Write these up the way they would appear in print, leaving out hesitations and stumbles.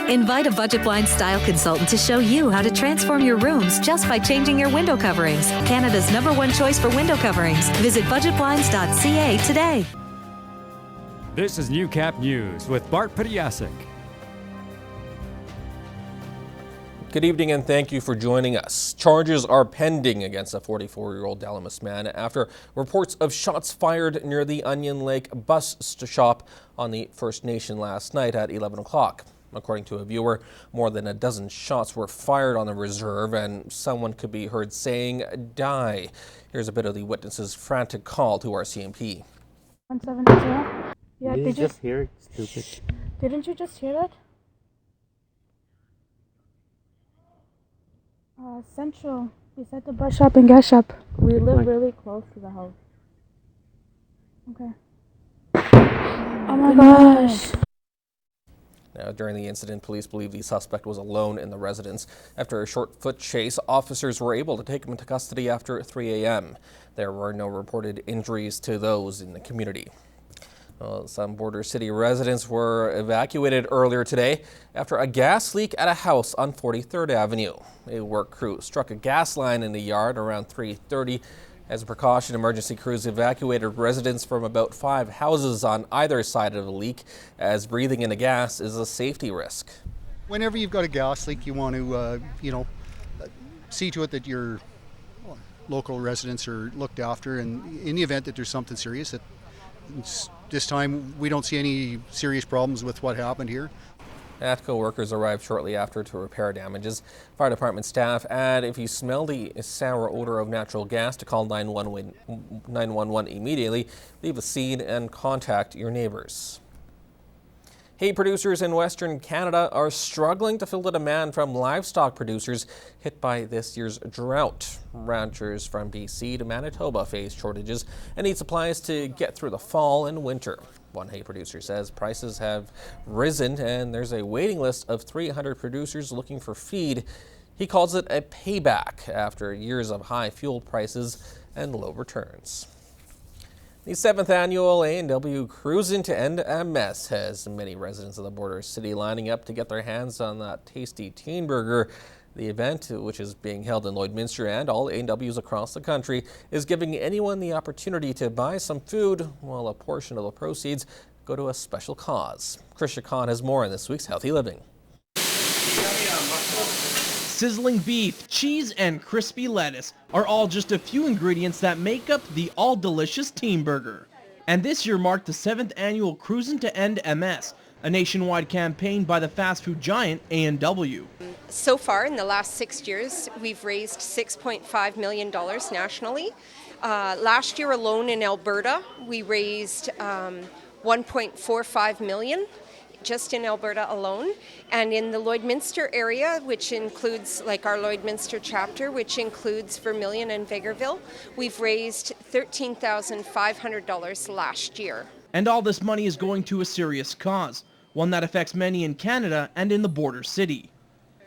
Invite a Budget Blinds style consultant to show you how to transform your rooms just by changing your window coverings. Canada's #1 choice for window coverings. Visit budgetblinds.ca today. This is Newcap News with Bart Pediasic. Good evening and thank you for joining us. Charges are pending against a 44-year-old Dalamis man after reports of shots fired near the Onion Lake bus stop on the First Nation last night at 11 o'clock. According to a viewer, more than a dozen shots were fired on the reserve and someone could be heard saying, "Die." Here's a bit of the witness's frantic call to our CMP. 170. Yeah, did you just hear it, stupid? Didn't you just hear that? Central, beside the bus shop and gas shop. We live really close to the house. Okay. Oh my gosh. Now, during the incident, police believe the suspect was alone in the residence. After a short foot chase, officers were able to take him into custody after 3 a.m. There were no reported injuries to those in the community. Well, some Border City residents were evacuated earlier today after a gas leak at a house on 43rd Avenue. A work crew struck a gas line in the yard around 3:30. As a precaution, emergency crews evacuated residents from about 5 houses on either side of the leak, as breathing in the gas is a safety risk. Whenever you've got a gas leak, you want to, see to it that your local residents are looked after, and in the event that there's something serious, this time we don't see any serious problems with what happened here. ATCO workers arrived shortly after to repair damages. Fire department staff add if you smell the sour odor of natural gas to call 911 immediately, leave the scene and contact your neighbors. Hay producers in Western Canada are struggling to fill the demand from livestock producers hit by this year's drought. Ranchers from BC to Manitoba face shortages and need supplies to get through the fall and winter. One hay producer says prices have risen and there's a waiting list of 300 producers looking for feed. He calls it a payback after years of high fuel prices and low returns. The 7th annual A&W Crusin to End MS has many residents of the border city lining up to get their hands on that tasty teen burger. The event, which is being held in Lloydminster and all A&Ws across the country, is giving anyone the opportunity to buy some food while a portion of the proceeds go to a special cause. Krisha Khan has more on this week's Healthy Living. Sizzling beef, cheese, and crispy lettuce are all just a few ingredients that make up the all-delicious teen burger. And this year marked the 7th annual Crusin to End MS, a nationwide campaign by the fast food giant A&W. So far, in the last 6 years, we've raised $6.5 million nationally. Last year alone in Alberta, we raised $1.45 million. Just in Alberta alone, and in the Lloydminster area, which includes like our Lloydminster chapter, which includes Vermilion and Vegreville, we've raised $13,500 last year. And all this money is going to a serious cause, one that affects many in Canada and in the border city.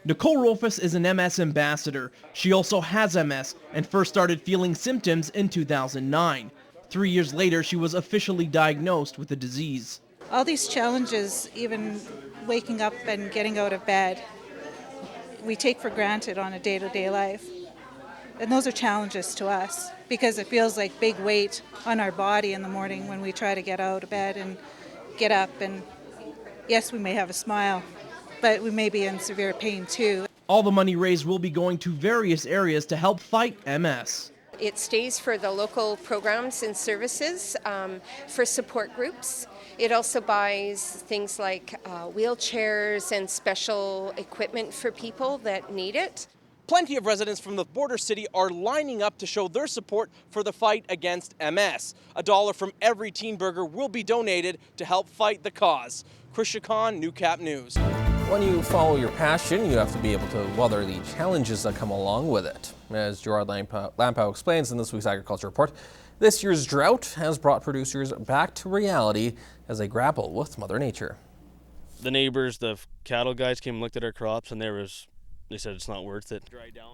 Nicole Rolfus is an MS ambassador. She also has MS and first started feeling symptoms in 2009. 3 years later, she was officially diagnosed with the disease. All these challenges, even waking up and getting out of bed, we take for granted on a day-to-day life. And those are challenges to us because it feels like big weight on our body in the morning when we try to get out of bed and get up. And yes, we may have a smile, but we may be in severe pain too. All the money raised will be going to various areas to help fight MS. It stays for the local programs and services, for support groups. It also buys things like wheelchairs and special equipment for people that need it. Plenty of residents from the border city are lining up to show their support for the fight against MS. $1 from every teen burger will be donated to help fight the cause. Krisha Khan, Newcap News. When you follow your passion, you have to be able to weather the challenges that come along with it. As Gerard Lampow explains in this week's Agriculture Report, this year's drought has brought producers back to reality as they grapple with Mother Nature. The neighbors, the cattle guys came and looked at our crops, and they said it's not worth it.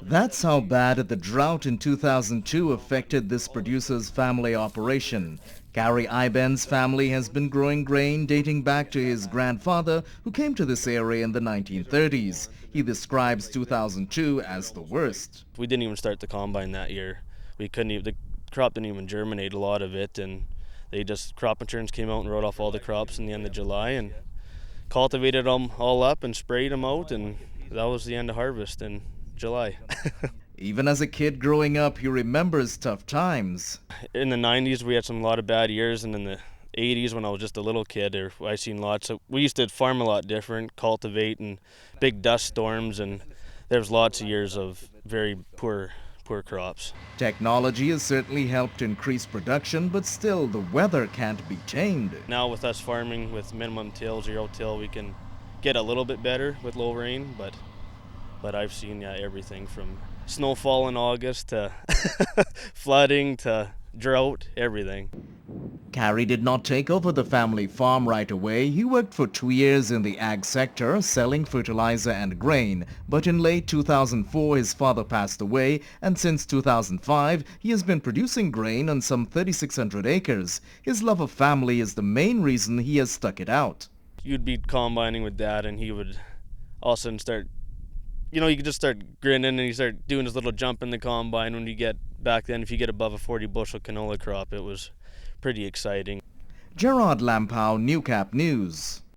That's how bad the drought in 2002 affected this producer's family operation. Gary Iben's family has been growing grain dating back to his grandfather, who came to this area in the 1930s. He describes 2002 as the worst. We didn't even start the combine that year. We couldn't even, the crop didn't even germinate, a lot of it, and they just, crop insurance came out and wrote off all the crops in the end of July and cultivated them all up and sprayed them out, and that was the end of harvest in July. Even as a kid growing up, he remembers tough times. In the 90s, we had a lot of bad years, and in the 80s, when I was just a little kid, I seen lots of, we used to farm a lot different, cultivate, and big dust storms, and there was lots of years of very poor crops. Technology has certainly helped increase production, but still the weather can't be tamed. Now with us farming with minimum till, zero till, we can get a little bit better with low rain, but I've seen everything from snowfall in August to flooding to drought, everything. Gary did not take over the family farm right away. He worked for 2 years in the ag sector, selling fertilizer and grain. But in late 2004, his father passed away, and since 2005, he has been producing grain on some 3,600 acres. His love of family is the main reason he has stuck it out. You'd be combining with Dad, and he would all of a sudden start, you could just start grinning, and he start doing his little jump in the combine. When you get, back then, if you get above a 40 bushel canola crop, it was pretty exciting. Gerard Lampow, Newcap News.